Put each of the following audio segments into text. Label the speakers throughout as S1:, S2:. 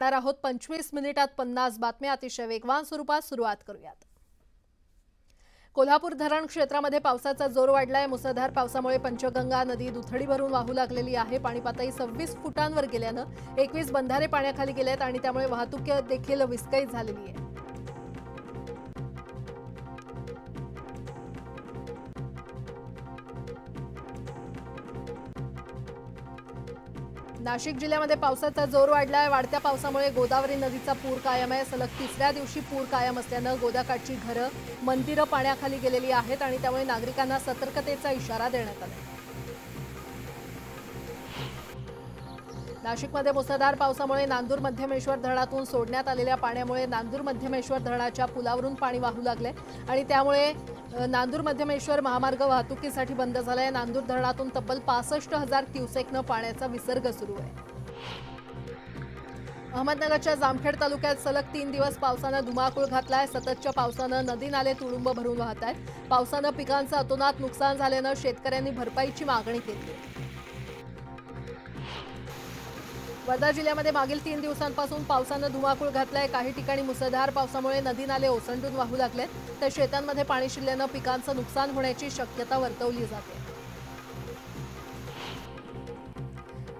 S1: आहोत 25 मिनिटात 50 बातम्या अतिशय वेगवान स्वरूपात सुरुवात करूयात। कोल्हापूर धरण क्षेत्रामध्ये पावसाचा जोर वाढलाय। मुसळधार पावसामुळे पंचगंगा नदी दुथडी भरून वाहू लागलेली आहे। पाणी पातळी 26 फुटांवर गेल्यानं 21 बंधारे पाण्याखाली गेलेत आणि त्यामुळे वाहतूक देखील विस्कळीत झालेली आहे। नाशिक जिल्ह्यामध्ये पावसाचा जोर वाढलाय। वाढत्या पावसामुळे गोदावरी नदीचा पूर कायम आहे। सलग तिसऱ्या दिवशी पूर कायम असल्यानं गोदाकाठची घरं, मंदिरं पाण्याखाली गेलेली आहेत आणि त्यामुळे नागरिकांना सतर्कतेचा इशारा देण्यात आला। नाशिकमध्ये मुसळधार पावसामुळे नांदूर मध्यमेश्वर धरणातून सोडण्यात आलेल्या पाण्यामुळे नांदूर मध्यमेश्वर धरणाच्या पुलावरून पाणी वाहू लागले आणि त्यामुळे नांदूर मध्यमेश्वर महामार्ग वाहतुकीसाठी बंद झालाय। नांदूर धरणातून तब्बल 65,000 क्युसेकनं पाण्याचा विसर्ग सुरू आहे। अहमदनगरच्या जामखेड तालुक्यात सलग 3 दिवस पावसानं धुमाकूळ घातलाय। सततच्या पावसानं नदी नाले तुडुंब भरून वाहत आहेत। पावसानं पिकांचं अतोनात नुकसान झाल्यानं शेतकऱ्यांनी भरपाईची मागणी केली आहे। वर्धा जिल्ह्यामध्ये मागील 3 दिवसांपासून पावसानं धुमाकूळ घातलाय। काही ठिकाणी मुसळधार पावसामुळे नदी नाले ओसंडून वाहू लागलेत, तर शेतांमध्ये पाणी शिरल्यानं पिकांचं नुकसान होण्याची शक्यता वर्तवली जाते।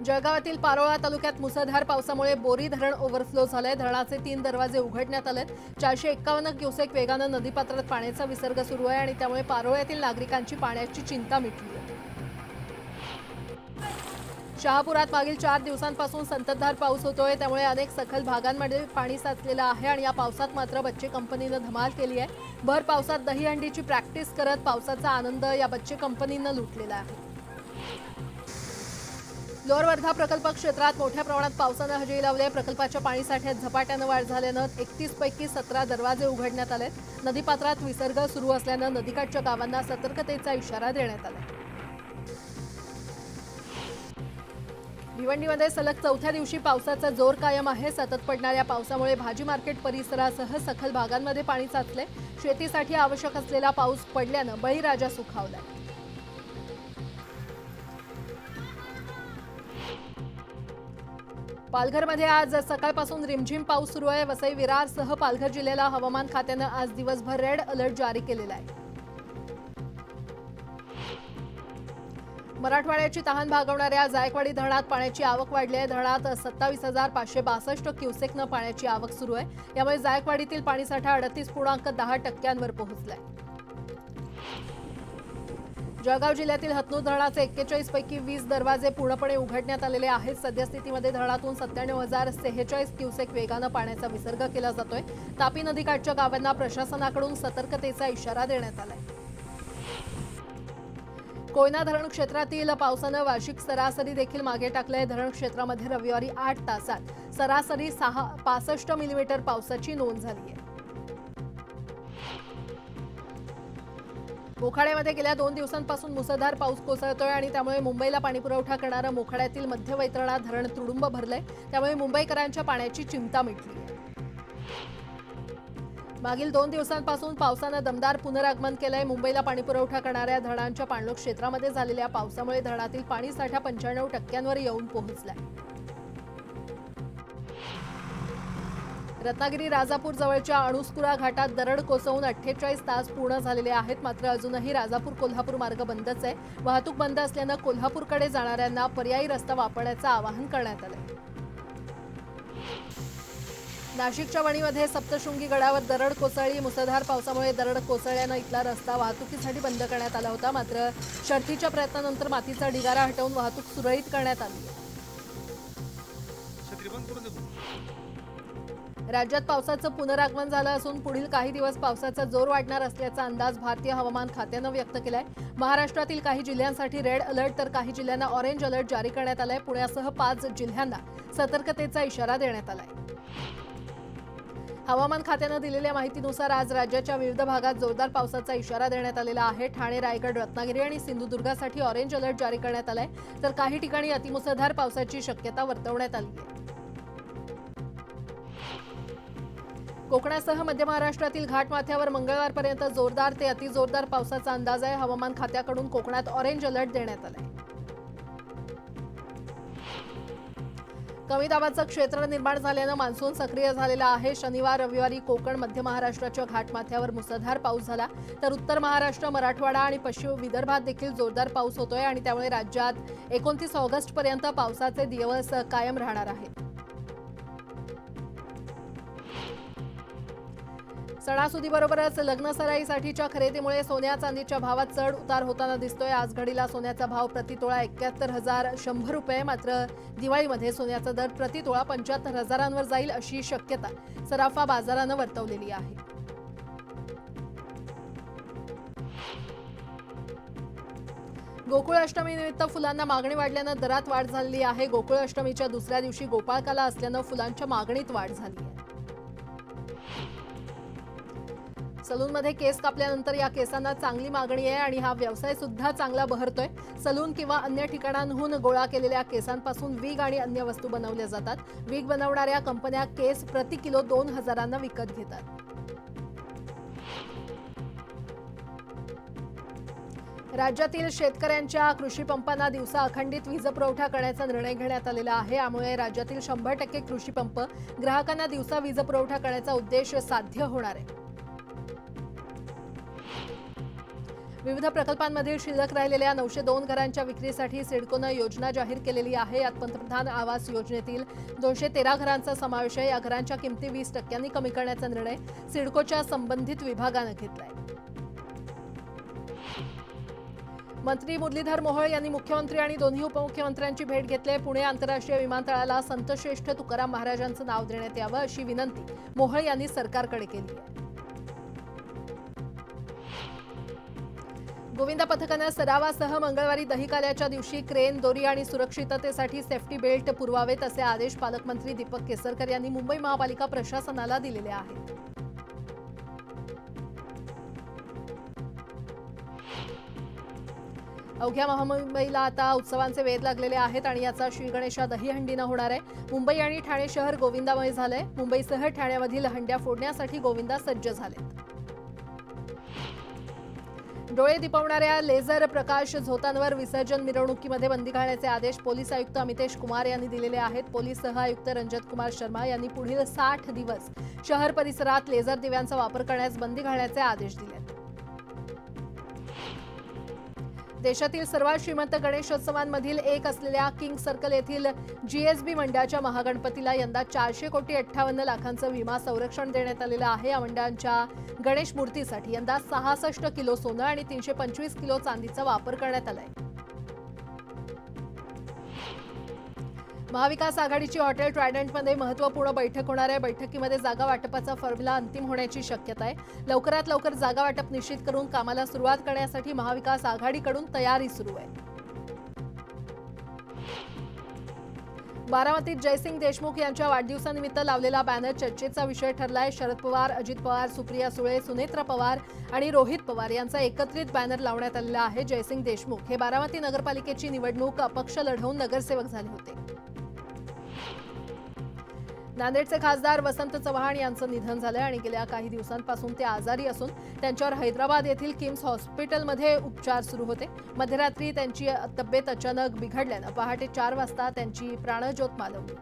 S1: जळगावातील पारोळा तालुक्यात मुसळधार पावसामुळे बोरी धरण ओव्हरफ्लो झालंय। धरणाचे 3 दरवाजे उघडण्यात आलेत। 451 क्युसेक वेगानं नदीपात्रात पाण्याचा विसर्ग सुरू आहे आणि त्यामुळे पारोळ्यातील नागरिकांची पाण्याची चिंता मिटली आहे। शहापुरात मागील 4 दिवसांपासून संततधार पाऊस होतोय, त्यामुळे अनेक सखल भागांमध्ये पाणी साचलेलं आहे आणि या पावसात मात्र बच्चे कंपनीनं धमाल केली आहे। भर पावसात दहीहंडीची प्रॅक्टिस करत पावसाचा आनंद या बच्चे कंपनीनं लुटलेला आहे। लोअर वर्धा प्रकल्प क्षेत्रात मोठ्या प्रमाणात पावसानं हजेरी लावली। प्रकल्पाच्या पाणीसाठ्यात झपाट्यानं वाढ झाल्यानं 31 पैकी 17 दरवाजे उघडण्यात आले। नदीपात्रात विसर्ग सुरू असल्यानं नदीकाठच्या गावांना सतर्कतेचा इशारा देण्यात आला। भिवंडीमध्ये सलग 4थ्या दिवशी पावसाचा जोर कायम आहे। सतत पडणाऱ्या पावसामुळे भाजी मार्केट परिसरासह सखल भागांमध्ये पाणी साचले। शेतीसाठी आवश्यक असलेला पाऊस पडल्यानं बळीराजा सुखावलाय। पालघरमध्ये आज सकाळपासून रिमझिम पाऊस सुरू आहे। वसई विरारसह पालघर जिल्ह्याला हवामान खात्यानं आज दिवसभर रेड अलर्ट जारी केलेला आहे। मराठवाड्याची तहान भागवणाऱ्या जायकवाडी धरणात पाण्याची आवक वाढली आहे। धरणात 27,562 क्युसेकनं पाण्याची आवक सुरू आहे। यामुळे जायकवाडीतील पाणीसाठा 38.10% पोहोचलाय। जळगाव जिल्ह्यातील हतनूर धरणाचे 41 पैकी 20 दरवाजे पूर्णपणे उघडण्यात आलेले आहेत। सद्यस्थितीमध्ये धरणातून 97,046 क्युसेक वेगानं पाण्याचा विसर्ग केला जातोय। तापी नदीकाठच्या गावांना प्रशासनाकडून सतर्कतेचा इशारा देण्यात आलाय। कोयना धरण क्षेत्रातील पावसानं वार्षिक सरासरी देखील मागे टाकलंय। धरण क्षेत्रामध्ये रविवारी 8 तासात सरासरी 65 मिलीमीटर पावसाची नोंद झाली आहे। मोखाड्यामध्ये गेल्या 2 दिवसांपासून मुसळधार पाऊस कोसळतोय आणि त्यामुळे मुंबईला पाणीपुरवठा करणारं मोखाड्यातील मध्य वैतरणा धरण तुडुंब भरलंय। त्यामुळे मुंबईकरांच्या पाण्याची चिंता मिटली आहे। मागील 2 दिवसांपासून पावसानं दमदार पुनरागमन केलंय। मुंबईला पाणीपुरवठा करणाऱ्या धरणांच्या पाणलोट क्षेत्रामध्ये झालेल्या पावसामुळे धरणातील पाणीसाठा 95% येऊन पोहोचलाय। रत्नागिरी राजापूर जवळच्या अणुस्कुरा घाटात दरड कोसळून 48 तास पूर्ण झालेले आहेत। मात्र अजूनही राजापूर कोल्हापूर मार्ग बंदच आहे। वाहतूक बंद असल्यानं कोल्हापूरकडे जाणाऱ्यांना पर्यायी रस्ता वापरण्याचं आवाहन करण्यात आलंय। नाशिकच्या वणीमध्ये सप्तशृंगी गडावर दरड कोसळली। मुसळधार पावसामुळे दरड कोसळल्यानं इथला रस्ता वाहतुकीसाठी बंद करण्यात आला होता। मात्र शर्थीच्या प्रयत्नानंतर मातीचा ढिगारा हटवून वाहतूक सुरळीत करण्यात आली। राज्यात पावसाचं पुनरागमन झालं असून पुढील काही दिवस पावसाचा जोर वाढणार असल्याचा अंदाज भारतीय हवामान खात्यानं व्यक्त केलाय। महाराष्ट्रातील काही जिल्ह्यांसाठी रेड अलर्ट तर काही जिल्ह्यांना ऑरेंज अलर्ट जारी करण्यात आलाय। पुण्यासह 5 जिल्ह्यांना सतर्कतेचा इशारा देण्यात आलाय। हवामान खात्यानं दिलेल्या माहितीनुसार आज राज्याच्या विविध भागात जोरदार पावसाचा इशारा देण्यात आलेला आहे। ठाणे, रायगड, रत्नागिरी आणि सिंधुदुर्गासाठी ऑरेंज अलर्ट जारी करण्यात आलाय, तर काही ठिकाणी अतिमुसळधार पावसाची शक्यता वर्तवण्यात आली आहे। कोकणासह मध्य महाराष्ट्रातील घाटमाथ्यावर मंगळवारपर्यंत जोरदार ते अतिजोरदार पावसाचा अंदाज आहे। हवामान खात्याकडून कोकणात ऑरेंज अलर्ट देण्यात आलाय। कमी दाबाचं क्षेत्र निर्माण झाल्यानं मान्सून सक्रिय झालेला आहे। शनिवार रविवारी कोकण मध्य महाराष्ट्राच्या घाटमाथ्यावर मुसळधार पाऊस झाला, तर उत्तर महाराष्ट्र, मराठवाडा आणि पश्चिम विदर्भात देखील जोरदार पाऊस होतोय आणि त्यामुळे राज्यात 29 ऑगस्टपर्यंत पावसाचे दिवस कायम राहणार आहेत। सणासुदीबरोबरच लग्नसराईसाठीच्या खरेदीमुळे सोन्या चांदीच्या भावात चढ उतार होताना दिसतोय। आज घडीला सोन्याचा भाव प्रतितोळा 71,100 रुपये, मात्र दिवाळीमध्ये सोन्याचा दर प्रतितोळा 75,000 जाईल अशी शक्यता सराफा बाजारानं वर्तवलेली आहे। गोकुळाष्टमीनिमित्त फुलांना मागणी वाढल्यानं दरात वाढ झाली आहे। गोकुळाष्टमीच्या दुसऱ्या दिवशी गोपाळकाला असल्यानं फुलांच्या मागणीत वाढ झाली आहे। सलूनमध्ये केस कापल्यानंतर या केसांना चांगली मागणी आहे आणि हा व्यवसाय सुद्धा चांगला बहरतोय। सलून किंवा अन्य ठिकाणांहून गोळा केलेल्या केसांपासून विग आणि अन्य वस्तू बनवल्या जातात। विग बनवणाऱ्या कंपन्या केस प्रति किलो 2,000 विकत घेतात। राज्यातील शेतकऱ्यांच्या कृषी पंपांना दिवसा अखंडित वीज पुरवठा करण्याचा निर्णय घेण्यात आलेला आहे। यामुळे राज्यातील 100% कृषी पंप ग्राहकांना दिवसा वीज पुरवठा करण्याचा उद्देश साध्य होणार आहे। विविध प्रकल्पांमधील शिल्लक राहिलेल्या 902 घरांच्या विक्रीसाठी सिडकोनं योजना जाहीर केलेली आहे। यात पंतप्रधान आवास योजनेतील 213 घरांचा समावेश आहे। या घरांच्या किमती 20% कमी करण्याचा निर्णय सिडकोच्या संबंधित विभागानं घेतलाय। मंत्री मुरलीधर मोहोळ यांनी मुख्यमंत्री आणि दोन्ही उपमुख्यमंत्र्यांची भेट घेतली। पुणे आंतरराष्ट्रीय विमानतळाला संतश्रेष्ठ तुकाराम महाराजांचं नाव देण्यात यावं अशी विनंती मोहोळ यांनी सरकारकडे केली आहे। गोविंदा पथकानं सरावासह मंगळवारी दहीकाल्याच्या दिवशी क्रेन, दोरी आणि सुरक्षिततेसाठी सेफ्टी बेल्ट पुरवावेत असे आदेश पालकमंत्री दीपक केसरकर यांनी मुंबई महापालिका प्रशासनाला दिलेले आहेत। अवघ्या महामुंबईला आता उत्सवांचे वेध लागलेले आहेत आणि याचा श्रीगणेशा दहीहंडीनं होणार आहे। मुंबई आणि ठाणे शहर गोविंदामय झालंय। मुंबईसह ठाण्यामधील हंड्या फोडण्यासाठी गोविंदा सज्ज झालेत। डोळे दिपवणाऱ्या लेझर प्रकाश झोतांवर विसर्जन मिरवणुकीमध्ये बंदी घालण्याचे आदेश पोलीस आयुक्त अमितेश कुमार यांनी दिलेले आहेत। पोलीस सह आयुक्त रंजत कुमार शर्मा यांनी पुढील 60 दिवस शहर परिसरात लेझर दिव्यांचा वापर करण्यास बंदी घालण्याचे आदेश दिले। देशातील सर्वात श्रीमंत गणेशोत्सवांमधील एक असलेल्या किंग सर्कल येथील जीएसबी मंडळाच्या महागणपतीला यंदा 400,58,00,000चं विमा संरक्षण देण्यात आलेलं आहे। या मंडळांच्या गणेश मूर्तीसाठी यंदा 66 किलो सोनं आणि 325 किलो चांदीचा वापर करण्यात आलाय। महाविकास आघाडीची हॉटेल ट्रायडंटमध्ये महत्त्वपूर्ण बैठक होणार आहे। बैठकीमध्ये जागा वाटपाचा फॉर्म्युला अंतिम होण्याची शक्यता आहे। लवकरात लवकर जागा वाटप निश्चित करून कामाला सुरुवात करण्यासाठी महाविकास आघाडीकडून तयारी सुरू आहे। बारामतीत जयसिंग देशमुख यांच्या वाढदिवसानिमित्त लावलेला बॅनर चर्चेचा विषय ठरलाय। शरद पवार, अजित पवार, सुप्रिया सुळे, सुनेत्रा पवार आणि रोहित पवार यांचा एकत्रित बॅनर लावण्यात आलेला आहे। जयसिंग देशमुख हे बारामती नगरपालिकेची निवडणूक अपक्ष लढवून नगरसेवक झाले होते। नांदेडचे खासदार वसंत चव्हाण यांचं निधन झालंय आणि गेल्या काही दिवसांपासून ते आजारी असून त्यांच्यावर हैदराबाद येथील किम्स हॉस्पिटलमध्ये उपचार सुरू होते। मध्यरात्री त्यांची तब्येत अचानक बिघडल्यानं पहाटे 4 वाजता त्यांची प्राणज्योत मालवली।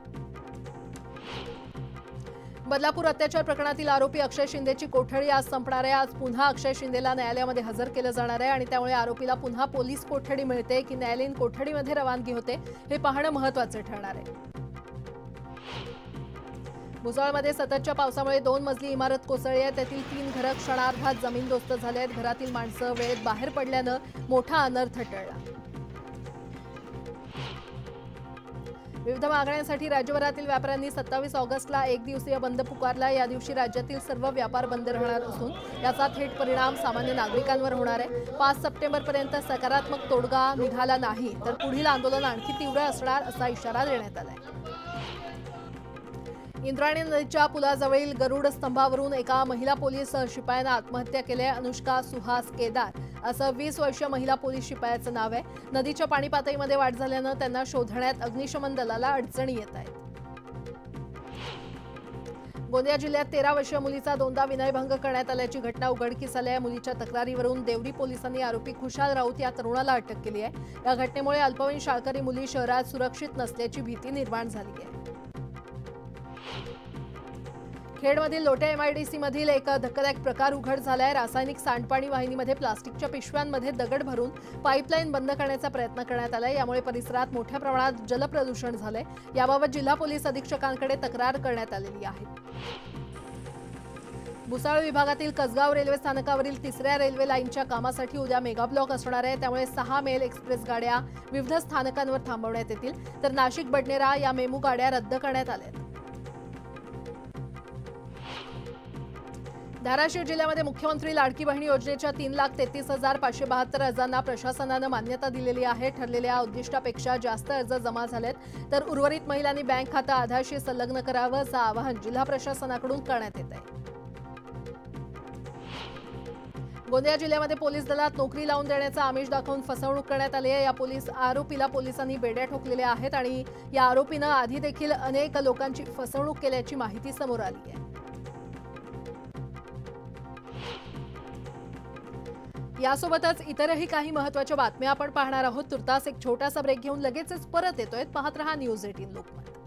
S1: बदलापूर अत्याचार प्रकरणातील आरोपी अक्षय शिंदेची कोठडी आज संपणार आहे। आज पुन्हा अक्षय शिंदेला न्यायालयामध्ये हजर केलं जाणार आहे आणि त्यामुळे आरोपीला पुन्हा पोलीस कोठडी मिळते की न्यायालयीन कोठडीमध्ये रवानगी होते हे पाहणं महत्त्वाचं ठरणार आहे। भुसावळमध्ये सततच्या पावसामुळे 2 मजली इमारत कोसळली आहे। त्यातील 3 घरं क्षणार्धात जमीनदोस्त झाले आहेत। घरातील माणसं वेळेत बाहेर पडल्यानं मोठा अनर्थ टळला। विविध मागण्यांसाठी राज्यभरातील व्यापाऱ्यांनी 27 ऑगस्टला एक दिवसीय बंद पुकारला। या दिवशी राज्यातील सर्व व्यापार बंद राहणार असून याचा थेट परिणाम सामान्य नागरिकांवर होणार आहे। 5 सप्टेंबरपर्यंत सकारात्मक तोडगा निघाला नाही तर पुढील आंदोलन आणखी तीव्र असणार असा इशारा देण्यात आलाय। इंद्रायणी नदीच्या पुलाजवळील गरुड स्तंभावरून एका महिला पोलीस शिपायानं आत्महत्या केली आहे। अनुष्का सुहास केदार असं 20 वर्षीय महिला पोलीस शिपायाचं नाव आहे। नदीच्या पाणी पातळीमध्ये वाढ झाल्यानं त्यांना शोधण्यात अग्निशमन दलाला अडचणी येत आहेत। गोंदिया जिल्ह्यात 13 वर्षीय मुलीचा 2दा विनयभंग करण्यात आल्याची घटना उघडकीस आली आहे। मुलीच्या तक्रारीवरून देवरी पोलिसांनी आरोपी खुशाल राऊत या तरुणाला अटक केली आहे। या घटनेमुळे अल्पवयीन शाळकरी मुली शहरात सुरक्षित नसल्याची भीती निर्माण झाली आहे। खेडमधील लोटे एमआयडीसी मधील एक धक्कादायक प्रकार उघड झालाय। रासायनिक सांडपाणी वाहिनीमध्ये प्लास्टिकच्या पिशव्यांमध्ये दगड भरून पाईपलाईन बंद करण्याचा प्रयत्न करण्यात आलाय। यामुळे परिसरात मोठ्या प्रमाणात जलप्रदूषण झालंय। याबाबत जिल्हा पोलीस अधीक्षकांकडे तक्रार करण्यात आलेली आहे। भुसावळ विभागातील कसगाव रेल्वे स्थानकावरील 3ऱ्या रेल्वे लाईनच्या कामासाठी उद्या मेगा ब्लॉक असणार आहे। त्यामुळे 6 मेल एक्सप्रेस गाड्या विविध स्थानकांवर थांबवण्यात येतील, तर नाशिक बडनेरा या मेमू गाड्या रद्द करण्यात आल्या आहेत। धाराशिव जिल्ह्यामध्ये मुख्यमंत्री लाडकी बहीण योजनेच्या 3,33,572 अर्जांना प्रशासनानं मान्यता दिलेली आहे। ठरलेल्या उद्दिष्टापेक्षा जास्त अर्ज जमा झालेत, तर उर्वरित महिलांनी बँक खातं आधारशी संलग्न करावं असं आवाहन जिल्हा प्रशासनाकडून करण्यात येत आहे। गोंदिया जिल्ह्यामध्ये पोलीस दलात नोकरी लावून देण्याचा आमिष दाखवून फसवणूक करण्यात आली आहे। या आरोपीला पोलिसांनी बेड्या ठोकलेल्या आहेत आणि या आरोपीनं आधी देखील अनेक लोकांची फसवणूक केल्याची माहिती समोर आली आहे। यासोबतच इतरही काही महत्त्वाच्या बातम्या आपण पाहणार आहोत। तुर्तास एक छोटासा ब्रेक घेऊन लगेचच परत येतोय। पाहत रहा न्यूज 18 लोकमत।